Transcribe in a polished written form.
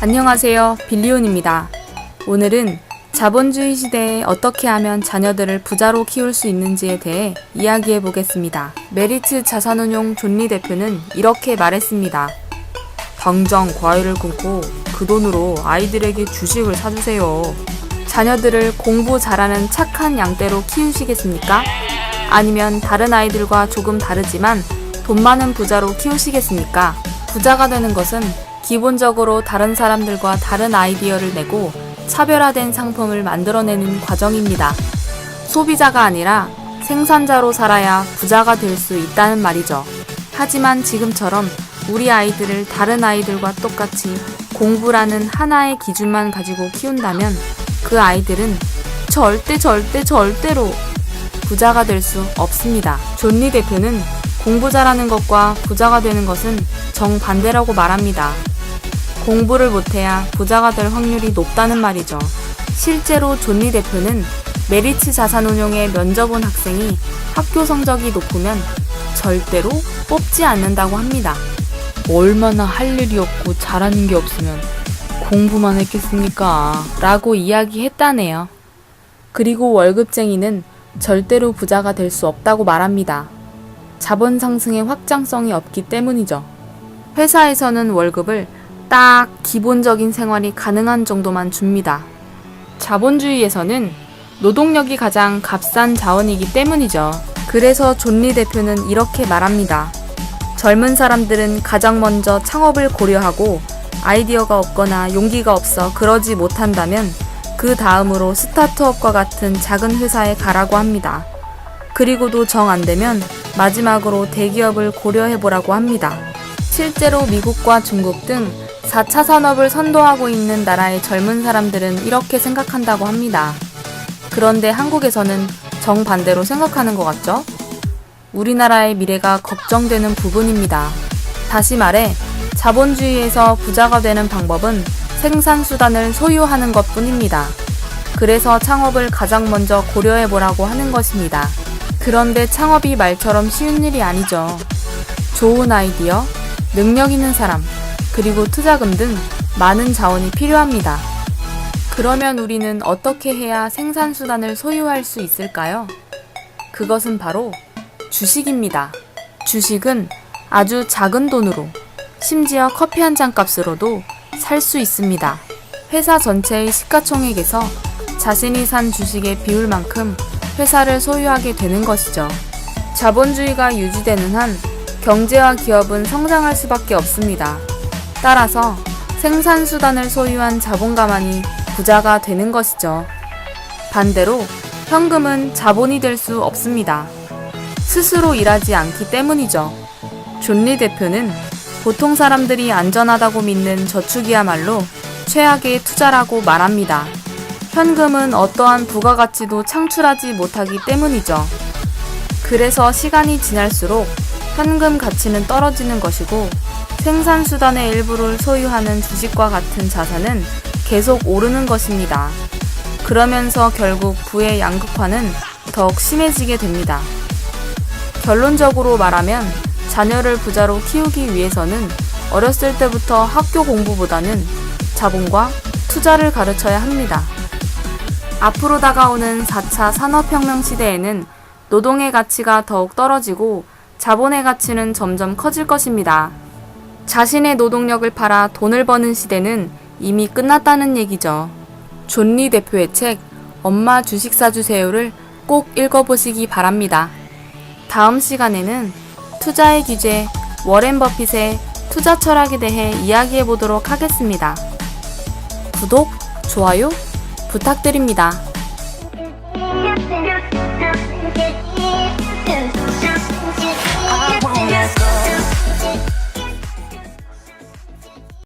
안녕하세요, 빌리온입니다. 오늘은 자본주의 시대에 어떻게 하면 자녀들을 부자로 키울 수 있는지에 대해 이야기해 보겠습니다. 메리츠 자산운용 존리 대표는 이렇게 말했습니다. 당장 과일을 끊고 그 돈으로 아이들에게 주식을 사주세요. 자녀들을 공부 잘하는 착한 양떼로 키우시겠습니까? 아니면 다른 아이들과 조금 다르지만 돈 많은 부자로 키우시겠습니까? 부자가 되는 것은 기본적으로 다른 사람들과 다른 아이디어를 내고 차별화된 상품을 만들어내는 과정입니다. 소비자가 아니라 생산자로 살아야 부자가 될 수 있다는 말이죠. 하지만 지금처럼 우리 아이들을 다른 아이들과 똑같이 공부라는 하나의 기준만 가지고 키운다면 그 아이들은 절대로 부자가 될 수 없습니다. 존리 대표는 공부 잘하는 것과 부자가 되는 것은 정반대라고 말합니다. 공부를 못해야 부자가 될 확률이 높다는 말이죠. 실제로 존리 대표는 메리츠 자산운용에 면접 온 학생이 학교 성적이 높으면 절대로 뽑지 않는다고 합니다. 얼마나 할 일이 없고 잘하는 게 없으면 공부만 했겠습니까? 라고 이야기했다네요. 그리고 월급쟁이는 절대로 부자가 될 수 없다고 말합니다. 자본 상승의 확장성이 없기 때문이죠. 회사에서는 월급을 딱 기본적인 생활이 가능한 정도만 줍니다. 자본주의에서는 노동력이 가장 값싼 자원이기 때문이죠. 그래서 존리 대표는 이렇게 말합니다. 젊은 사람들은 가장 먼저 창업을 고려하고 아이디어가 없거나 용기가 없어 그러지 못한다면 그 다음으로 스타트업과 같은 작은 회사에 가라고 합니다. 그리고도 정 안 되면 마지막으로 대기업을 고려해보라고 합니다. 실제로 미국과 중국 등 4차 산업을 선도하고 있는 나라의 젊은 사람들은 이렇게 생각한다고 합니다. 그런데 한국에서는 정반대로 생각하는 것 같죠? 우리나라의 미래가 걱정되는 부분입니다. 다시 말해, 자본주의에서 부자가 되는 방법은 생산수단을 소유하는 것 뿐입니다. 그래서 창업을 가장 먼저 고려해보라고 하는 것입니다. 그런데 창업이 말처럼 쉬운 일이 아니죠. 좋은 아이디어, 능력 있는 사람, 그리고 투자금 등 많은 자원이 필요합니다. 그러면 우리는 어떻게 해야 생산수단을 소유할 수 있을까요? 그것은 바로 주식입니다. 주식은 아주 작은 돈으로, 심지어 커피 한 잔 값으로도 살 수 있습니다. 회사 전체의 시가총액에서 자신이 산 주식의 비율만큼 회사를 소유하게 되는 것이죠. 자본주의가 유지되는 한 경제와 기업은 성장할 수밖에 없습니다. 따라서 생산수단을 소유한 자본가만이 부자가 되는 것이죠. 반대로 현금은 자본이 될 수 없습니다. 스스로 일하지 않기 때문이죠. 존리 대표는 보통 사람들이 안전하다고 믿는 저축이야말로 최악의 투자라고 말합니다. 현금은 어떠한 부가가치도 창출하지 못하기 때문이죠. 그래서 시간이 지날수록 현금 가치는 떨어지는 것이고 생산수단의 일부를 소유하는 주식과 같은 자산은 계속 오르는 것입니다. 그러면서 결국 부의 양극화는 더욱 심해지게 됩니다. 결론적으로 말하면 자녀를 부자로 키우기 위해서는 어렸을 때부터 학교 공부보다는 자본과 투자를 가르쳐야 합니다. 앞으로 다가오는 4차 산업혁명 시대에는 노동의 가치가 더욱 떨어지고 자본의 가치는 점점 커질 것입니다. 자신의 노동력을 팔아 돈을 버는 시대는 이미 끝났다는 얘기죠. 존리 대표의 책 엄마 주식 사주세요를 꼭 읽어보시기 바랍니다. 다음 시간에는 투자의 규제, 워렌 버핏의 투자 철학에 대해 이야기해 보도록 하겠습니다. 구독, 좋아요 부탁드립니다.